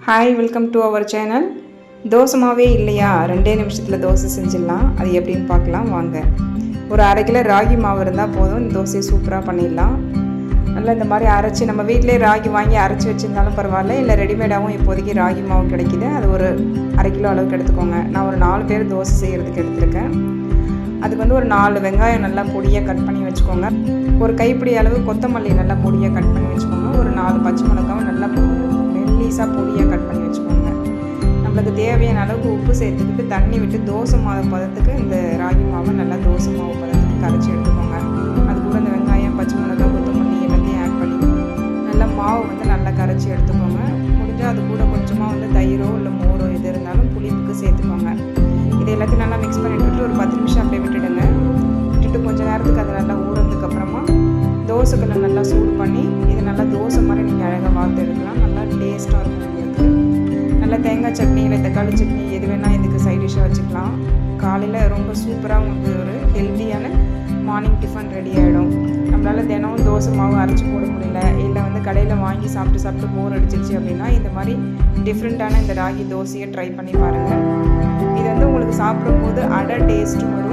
Hi, welcome to our channel. Dosa மாவே இல்லையா, 2 நிமிஷத்தில் தோசை செஞ்சிடலாம். அது எப்படின்னு பார்க்கலாம் வாங்க. ஒரு 1/2 கிலோ ராகி மாவு இருந்தால் போதும், இந்த தோசையை சூப்பராக பண்ணிடலாம். நல்லா இந்த மாதிரி அரைச்சி, நம்ம வீட்டிலே ராகி வாங்கி அரைச்சி வச்சுருந்தாலும் பரவாயில்ல, இல்லை ரெடிமேடாகவும் இப்போதைக்கு ராகி மாவு கிடைக்கிது. அது ஒரு 1/2 கிலோ அளவுக்கு எடுத்துக்கோங்க. நான் ஒரு 4 பேர் தோசை செய்கிறதுக்கு எடுத்துருக்கேன். அதுக்கு வந்து ஒரு 4 வெங்காயம் நல்லா பொடியாக கட் பண்ணி வச்சுக்கோங்க. ஒரு கைப்பிடி அளவு கொத்தமல்லி நல்லா பொடியாக கட் பண்ணி வச்சுக்கோங்க. ஒரு 4 பச்சை மிளகாவும் நல்லா மெல்லிஸாக பொடியாக கட் பண்ணி வச்சுக்கோங்க. நம்மளுக்கு தேவையான அளவுக்கு உப்பு சேர்த்துக்கிட்டு தண்ணி விட்டு தோசை மாவு பதத்துக்கு இந்த ராகி மாவை நல்லா தோசை மாவு பதத்துக்கு கரைச்சி எடுத்துக்கோங்க. அது கூட இந்த வெங்காயம், பச்சை மிளகாய், கொத்தமல்லி எல்லாத்தையும் ஆட் பண்ணி நல்லா மாவு வந்து நல்லா கரைச்சி எடுத்துக்கோங்க. முடிஞ்சால் அது கூட கொஞ்சமாக வந்து தயிரோ இல்லை மோரோ எது இருந்தாலும் புளிப்புக்கு சேர்த்துக்கோங்க. இது எல்லாத்தையும் நல்லா மிக்ஸ் பண்ணி விட்டுட்டு ஒரு 10 நிமிஷம் அப்படியே விட்டுடுங்க. விட்டுட்டு கொஞ்சம் நேரத்துக்கு அது நல்லா ஊறதுக்கப்புறமா தோசைக்கல்லை நல்லா சூடு பண்ணி இது நல்லா தோசை மாதிரி நீங்கள் அழகாக வார்த்து எடுக்கலாம். நல்லா டேஸ்ட்டாக இருக்கும் உங்களுக்கு. நல்லா தேங்காய் சட்னி இல்லை தக்காளி சட்னி எது வேணால் இதுக்கு சைட் டிஷ்ஷாக வச்சுக்கலாம். காலையில் ரொம்ப சூப்பராக உங்களுக்கு ஒரு ஹெல்த்தியான மார்னிங் டிஃபன் ரெடி ஆகிடும். நம்மளால் தினமும் தோசை மாவு அரைச்சி போட முடியல, இல்லை வந்து கடையில் வாங்கி சாப்பிட்டு போர் அடிச்சிருச்சு அப்படின்னா இந்த மாதிரி டிஃப்ரெண்ட்டான இந்த ராகி தோசையை ட்ரை பண்ணி பாருங்கள். இது வந்து உங்களுக்கு சாப்பிடும்போது அடை டேஸ்ட்டும் வரும்.